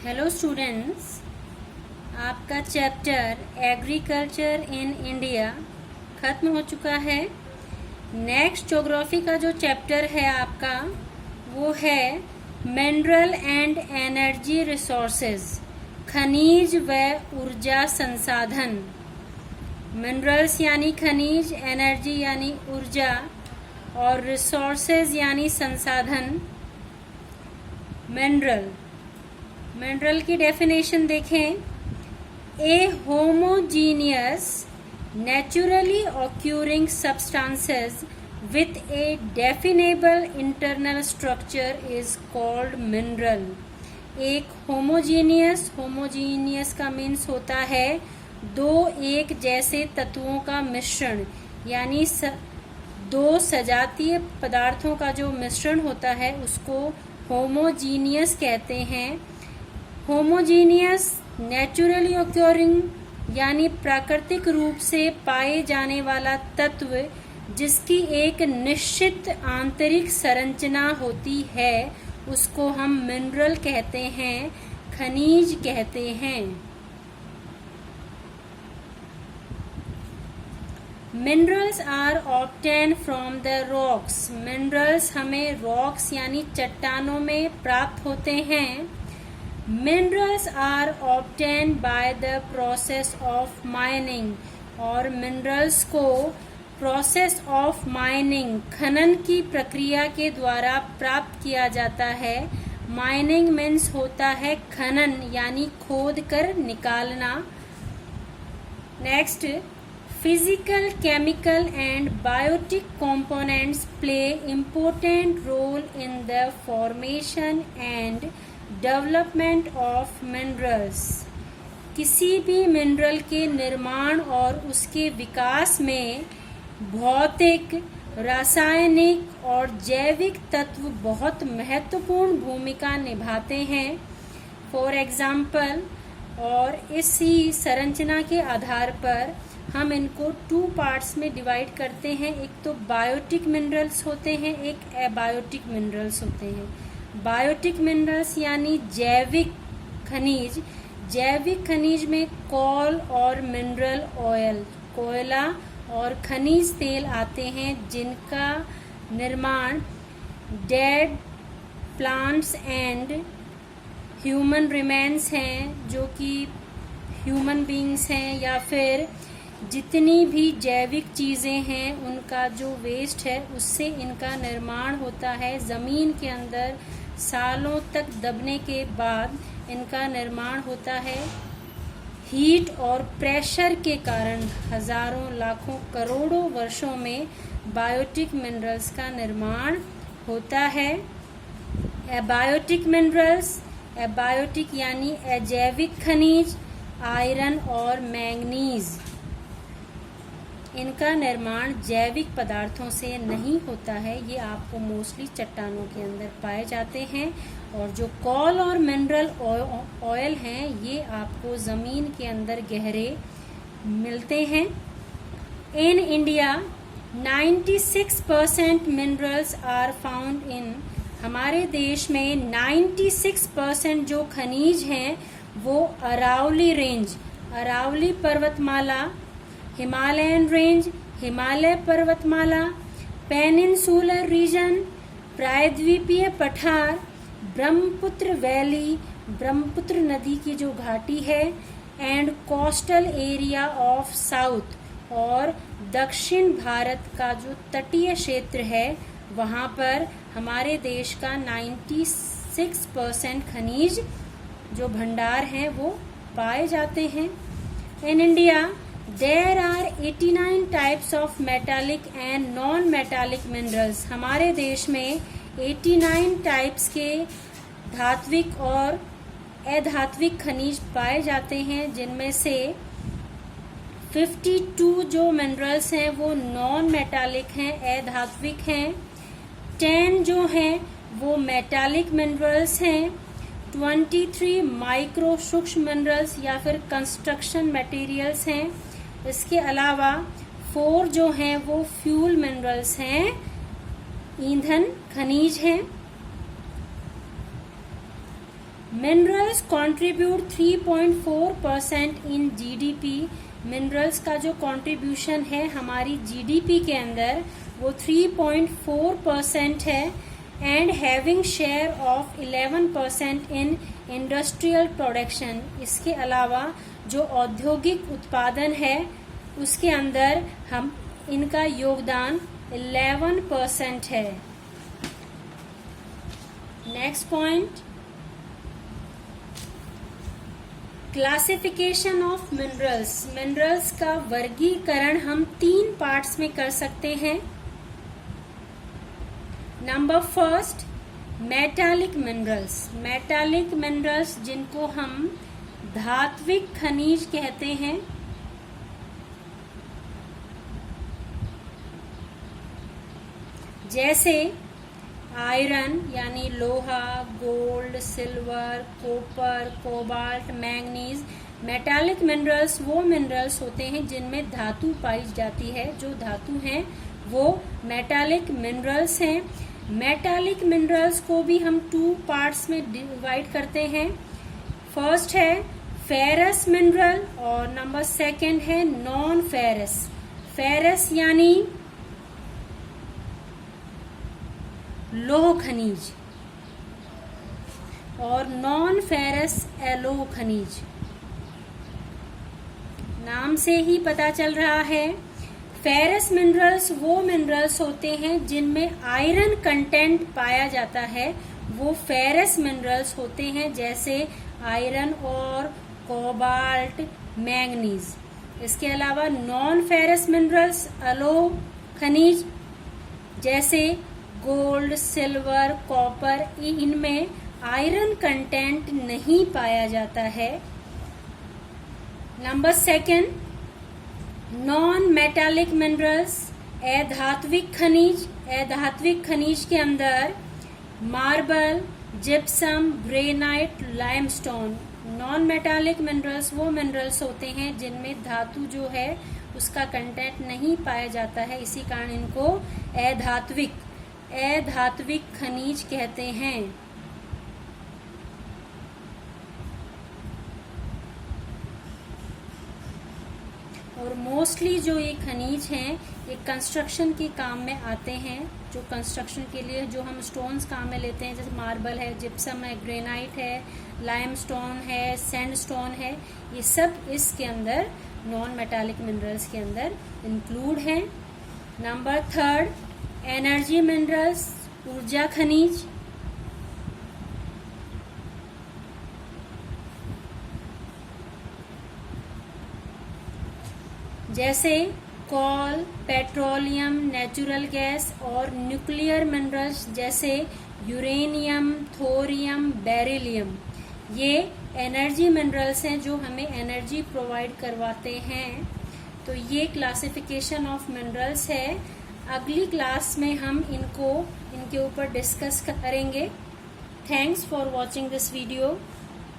Hello students, आपका chapter agriculture in India ख़त्म हो चुका है। नेक्स्ट ज्योग्राफी का जो चैप्टर है आपका वो है मिनरल एंड एनर्जी रिसोर्सेज, खनिज व ऊर्जा संसाधन। मिनरल्स यानी खनिज, एनर्जी यानी ऊर्जा और रिसोर्सेज यानी संसाधन। मिनरल की डेफिनेशन देखें। A homogeneous naturally occurring substances with a definable internal structure is called mineral. एक होमोजीनियस का मीन्स होता है दो एक जैसे तत्वों का मिश्रण, यानी दो सजातीय पदार्थों का जो मिश्रण होता है उसको होमोजीनियस कहते हैं। होमोजीनियस नेचुरली ऑक्योरिंग यानी प्राकृतिक रूप से पाए जाने वाला तत्व जिसकी एक निश्चित आंतरिक संरचना होती है उसको हम मिनरल कहते हैं, खनिज कहते हैं। Minerals are obtain from the rocks. Minerals हमें रॉक्स यानी चट्टानों में प्राप्त होते हैं। Minerals are obtain by the process of mining, और मिनरल्स को प्रोसेस ऑफ माइनिंग खनन की प्रक्रिया के द्वारा प्राप्त किया जाता है। माइनिंग मीन्स होता है खनन यानी खोद कर निकालना। Next, physical, chemical and biotic components play important role in the formation and development of minerals। किसी भी मिनरल के निर्माण और उसके विकास में भौतिक, रासायनिक और जैविक तत्व बहुत महत्वपूर्ण भूमिका निभाते हैं। फॉर एग्जाम्पल, और इसी संरचना के आधार पर हम इनको टू पार्ट्स में डिवाइड करते हैं। एक तो बायोटिक मिनरल्स होते हैं, एक एबायोटिक मिनरल्स होते हैं। बायोटिक मिनरल्स यानी जैविक खनिज। जैविक खनिज में कोल और मिनरल ऑयल, कोयला और खनिज तेल आते हैं जिनका निर्माण dead plants and human remains हैं, जो कि ह्यूमन बींग्स हैं, या फिर जितनी भी जैविक चीज़ें हैं उनका जो वेस्ट है उससे इनका निर्माण होता है। ज़मीन के अंदर सालों तक दबने के बाद इनका निर्माण होता है। हीट और प्रेशर के कारण हजारों, लाखों, करोड़ों वर्षों में बायोटिक मिनरल्स का निर्माण होता है। एबायोटिक मिनरल्स, एबायोटिक यानी अजैविक खनिज, आयरन और मैंगनीज, इनका निर्माण जैविक पदार्थों से नहीं होता है। ये आपको मोस्टली चट्टानों के अंदर पाए जाते हैं। और जो कोल और मिनरल ऑयल हैं ये आपको ज़मीन के अंदर गहरे मिलते हैं। In India 96% minerals are found in. हमारे देश में 96% जो खनिज हैं वो अरावली रेंज, अरावली पर्वतमाला, हिमालयन रेंज, हिमालय पर्वतमाला, पेनिनसुलर रीजन, प्रायद्वीपीय पठार, ब्रह्मपुत्र वैली, ब्रह्मपुत्र नदी की जो घाटी है, and coastal area of south, और दक्षिण भारत का जो तटीय क्षेत्र है वहाँ पर हमारे देश का 96% खनिज जो भंडार हैं वो पाए जाते हैं। In India There are 89 types of metallic and non-metallic minerals। हमारे देश में 89 टाइप्स के धात्विक और अधात्विक खनिज पाए जाते हैं, जिनमें से 52 जो मिनरल्स हैं वो नॉन मेटालिक हैं, अधात्विक हैं। 10 जो हैं वो मेटालिक मिनरल्स हैं। 23 माइक्रो सूक्ष्म मिनरल्स या फिर कंस्ट्रक्शन मटेरियल्स हैं। इसके अलावा 4 जो हैं वो फ्यूल मिनरल्स हैं, ईंधन खनिज हैं। Minerals contribute 3.4% in GDP. Minerals का जो कंट्रीब्यूशन है हमारी जीडीपी के अंदर वो 3.4% है and having share of 11% in industrial production. इसके अलावा जो औद्योगिक उत्पादन है उसके अंदर हम इनका योगदान 11% है। Next point, classification of minerals. Minerals का वर्गीकरण हम 3 पार्ट्स में कर सकते हैं। Number first, metallic minerals. Metallic minerals जिनको हम धात्विक खनिज कहते हैं, जैसे आयरन यानी लोहा, gold, silver, copper, cobalt, manganese. Metallic minerals वो मिनरल्स होते हैं जिनमें धातु पाई जाती है। जो धातु हैं वो मेटालिक मिनरल्स हैं। मेटालिक मिनरल्स को भी हम 2 पार्ट्स में डिवाइड करते हैं। फर्स्ट है फेरस मिनरल और नंबर सेकंड है नॉन फेरस। फेरस यानी लौह खनिज और नॉन फेरस एलोह खनिज। नाम से ही पता चल रहा है, फेरस मिनरल्स वो मिनरल्स होते हैं जिनमें आयरन कंटेंट पाया जाता है, वो फेरस मिनरल्स होते हैं, जैसे आयरन और कोबाल्ट, मैंगनीज। इसके अलावा नॉन फेरस मिनरल्स अलोह खनिज जैसे गोल्ड, सिल्वर, कॉपर, इनमें आयरन कंटेंट नहीं पाया जाता है। Number second, non metallic minerals, अधात्विक खनिज। अधात्विक खनिज के अंदर marble, gypsum, granite, limestone. Non metallic minerals वो मिनरल्स होते हैं जिनमें धातु जो है उसका कंटेंट नहीं पाया जाता है, इसी कारण इनको अधात्विक खनिज कहते हैं। और मोस्टली जो ये खनिज हैं ये कंस्ट्रक्शन के काम में आते हैं। जो कंस्ट्रक्शन के लिए जो हम स्टोन्स काम में लेते हैं, जैसे मार्बल है, जिप्सम है, ग्रेनाइट है, लाइमस्टोन है, सैंडस्टोन है, ये सब इसके अंदर नॉन मेटालिक मिनरल्स के अंदर इंक्लूड हैं। नंबर थर्ड, एनर्जी मिनरल्स, ऊर्जा खनिज। जैसे कोल, पेट्रोलियम, नेचुरल गैस और न्यूक्लियर मिनरल्स जैसे यूरेनियम, थोरियम, बेरिलियम। ये एनर्जी मिनरल्स हैं जो हमें एनर्जी प्रोवाइड करवाते हैं। तो ये क्लासिफिकेशन ऑफ मिनरल्स है। अगली क्लास में हम इनके ऊपर डिस्कस करेंगे। Thanks for watching this video.